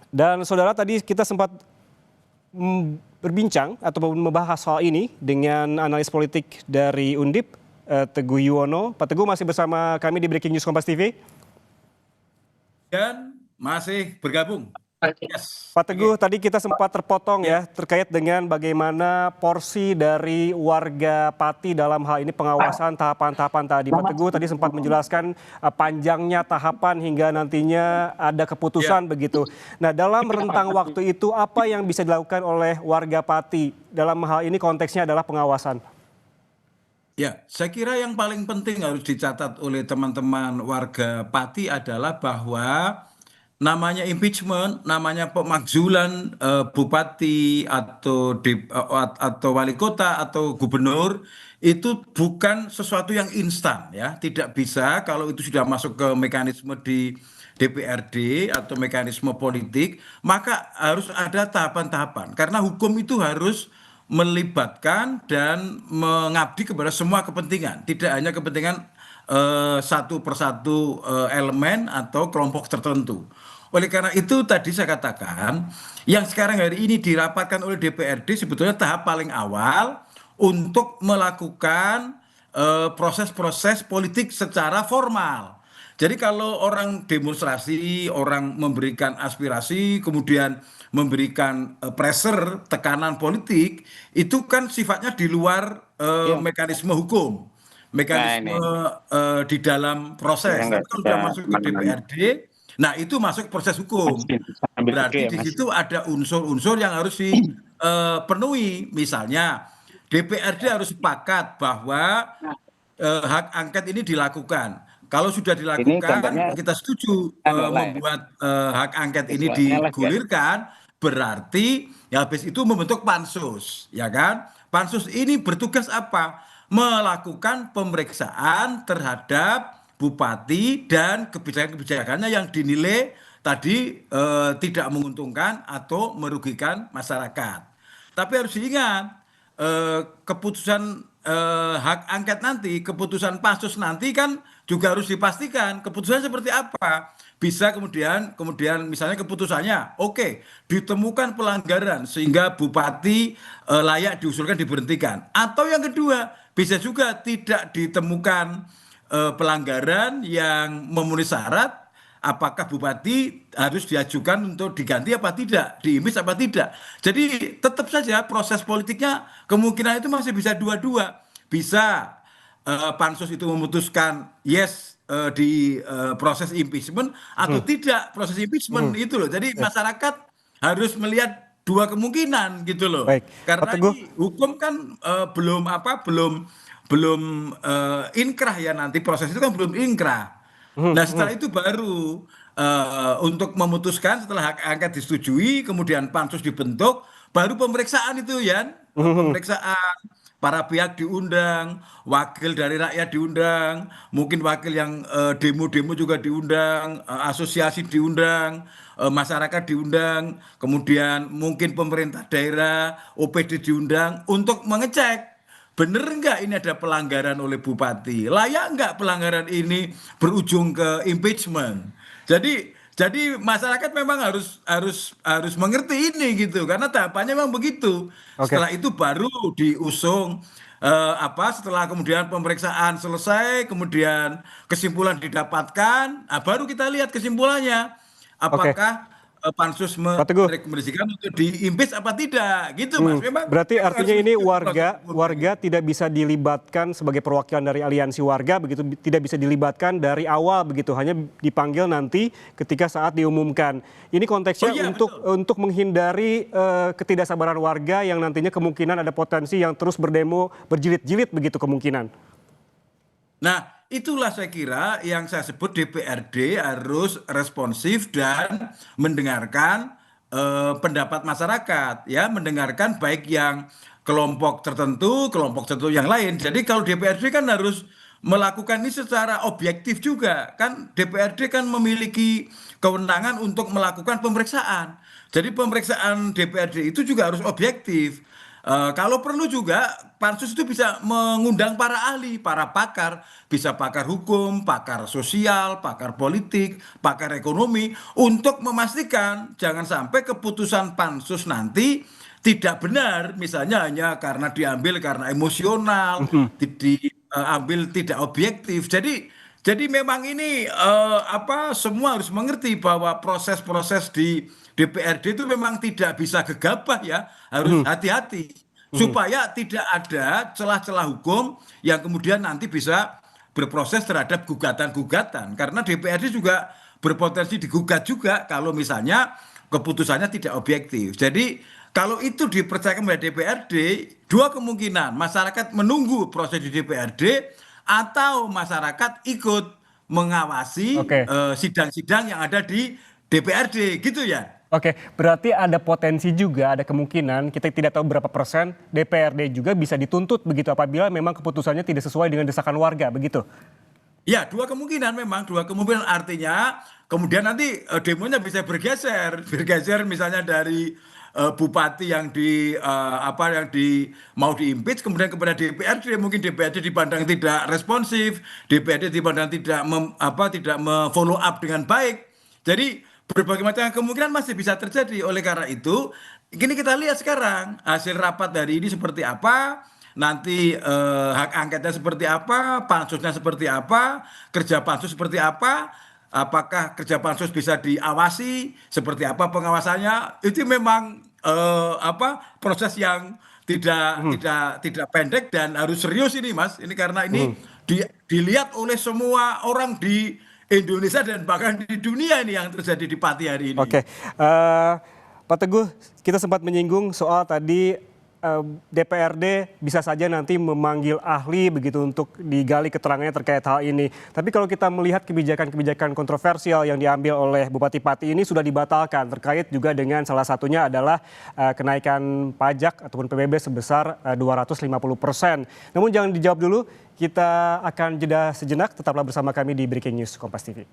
Dan saudara, tadi kita sempat berbincang ataupun membahas soal ini dengan analis politik dari Undip, Teguh Yuwono. Pak Teguh masih bersama kami di Breaking News Kompas TV. Dan masih bergabung. Yes. Pak Teguh, tadi kita sempat terpotong ya terkait dengan bagaimana porsi dari warga Pati dalam hal ini pengawasan tahapan-tahapan tadi. Pak Teguh tadi sempat menjelaskan panjangnya tahapan hingga nantinya ada keputusan begitu. Nah, dalam rentang waktu itu apa yang bisa dilakukan oleh warga Pati? Dalam hal ini konteksnya adalah pengawasan. Ya, saya kira yang paling penting harus dicatat oleh teman-teman warga Pati adalah bahwa namanya impeachment, namanya pemakzulan bupati atau wali kota atau gubernur itu bukan sesuatu yang instan ya. Tidak bisa kalau itu sudah masuk ke mekanisme di DPRD atau mekanisme politik, maka harus ada tahapan-tahapan. Karena hukum itu harus melibatkan dan mengabdi kepada semua kepentingan, tidak hanya kepentingan satu persatu elemen atau kelompok tertentu. Oleh karena itu tadi saya katakan yang sekarang hari ini dirapatkan oleh DPRD sebetulnya tahap paling awal untuk melakukan proses-proses politik secara formal. Jadi kalau orang demonstrasi, orang memberikan aspirasi, kemudian memberikan pressure, tekanan politik, itu kan sifatnya di luar mekanisme hukum, mekanisme di dalam proses. Tapi kalau sudah masuk ke DPRD, nah itu masuk proses hukum. Berarti di situ ada unsur-unsur yang harus dipenuhi. Misalnya DPRD harus sepakat bahwa hak angket ini dilakukan. Kalau sudah dilakukan, kita setuju membuat hak angket ini digulirkan, berarti ya habis itu membentuk pansus, ya kan? Pansus ini bertugas apa? Melakukan pemeriksaan terhadap bupati dan kebijakan-kebijakannya yang dinilai tadi tidak menguntungkan atau merugikan masyarakat. Tapi harus diingat, keputusan hak angket nanti, keputusan pansus nanti kan juga harus dipastikan keputusannya seperti apa. Bisa kemudian misalnya keputusannya oke, ditemukan pelanggaran sehingga bupati layak diusulkan diberhentikan. Atau yang kedua, bisa juga tidak ditemukan pelanggaran yang memenuhi syarat, apakah bupati harus diajukan untuk diganti apa tidak, diimpeach apa tidak. Jadi tetap saja proses politiknya kemungkinan itu masih bisa dua-dua. Bisa pansus itu memutuskan yes di proses impeachment atau tidak proses impeachment itu loh. Jadi masyarakat harus melihat dua kemungkinan gitu loh. Baik. Karena ini hukum kan belum inkrah ya, nanti proses itu kan belum inkrah. Nah setelah itu baru untuk memutuskan, setelah hak angket disetujui, kemudian pansus dibentuk, baru pemeriksaan itu ya, pemeriksaan. Para pihak diundang, wakil dari rakyat diundang, mungkin wakil yang demo-demo juga diundang, asosiasi diundang, masyarakat diundang, kemudian mungkin pemerintah daerah, OPD diundang untuk mengecek bener nggak ini ada pelanggaran oleh bupati, layak nggak pelanggaran ini berujung ke impeachment. Jadi masyarakat memang harus mengerti ini gitu, karena tahapannya memang begitu. Setelah itu baru diusung setelah kemudian pemeriksaan selesai, kemudian kesimpulan didapatkan, baru kita lihat kesimpulannya. Apakah pansus merekomendasikan untuk diimpeach apa tidak gitu Mas. Memang berarti artinya ini warga tidak bisa dilibatkan sebagai perwakilan dari aliansi warga begitu, tidak bisa dilibatkan dari awal begitu, hanya dipanggil nanti ketika saat diumumkan. Ini konteksnya untuk menghindari ketidaksabaran warga yang nantinya kemungkinan ada potensi yang terus berdemo berjilid-jilid begitu kemungkinan. Nah, itulah saya kira yang saya sebut DPRD harus responsif dan mendengarkan pendapat masyarakat, ya, mendengarkan baik yang kelompok tertentu yang lain. Jadi kalau DPRD kan harus melakukan ini secara objektif juga, kan DPRD kan memiliki kewenangan untuk melakukan pemeriksaan. Jadi pemeriksaan DPRD itu juga harus objektif. Kalau perlu juga pansus itu bisa mengundang para ahli, para pakar, bisa pakar hukum, pakar sosial, pakar politik, pakar ekonomi untuk memastikan jangan sampai keputusan pansus nanti tidak benar, misalnya hanya karena diambil karena emosional, diambil tidak objektif. Jadi memang ini apa semua harus mengerti bahwa proses-proses di DPRD itu memang tidak bisa gegabah ya, harus hati-hati supaya tidak ada celah-celah hukum yang kemudian nanti bisa berproses terhadap gugatan-gugatan karena DPRD juga berpotensi digugat juga kalau misalnya keputusannya tidak objektif. Jadi kalau itu dipercayakan oleh DPRD, dua kemungkinan masyarakat menunggu proses di DPRD atau masyarakat ikut mengawasi Oke. sidang-sidang yang ada di DPRD gitu ya. Oke, berarti ada potensi juga, ada kemungkinan, kita tidak tahu berapa persen, DPRD juga bisa dituntut begitu apabila memang keputusannya tidak sesuai dengan desakan warga, begitu? Ya, dua kemungkinan memang, dua kemungkinan artinya kemudian nanti demonya bisa bergeser, bergeser misalnya dari bupati yang apa yang mau diimpeach kemudian kepada DPRD, mungkin DPRD dipandang tidak responsif, DPRD dipandang tidak follow up dengan baik. Jadi berbagai macam kemungkinan masih bisa terjadi. Oleh karena itu, ini kita lihat sekarang hasil rapat dari ini seperti apa, nanti hak angketnya seperti apa, pansusnya seperti apa, kerja pansus seperti apa, apakah kerja pansus bisa diawasi, seperti apa pengawasannya, itu memang proses yang tidak pendek dan harus serius ini Mas. Ini karena ini dilihat oleh semua orang di Indonesia dan bahkan di dunia ini yang terjadi di Pati hari ini. Oke, Pak Teguh, kita sempat menyinggung soal tadi DPRD bisa saja nanti memanggil ahli begitu untuk digali keterangannya terkait hal ini. Tapi kalau kita melihat kebijakan-kebijakan kontroversial yang diambil oleh Bupati Pati ini sudah dibatalkan terkait juga dengan salah satunya adalah kenaikan pajak ataupun PBB sebesar 250%. Namun jangan dijawab dulu, kita akan jeda sejenak, tetaplah bersama kami di Breaking News Kompas TV.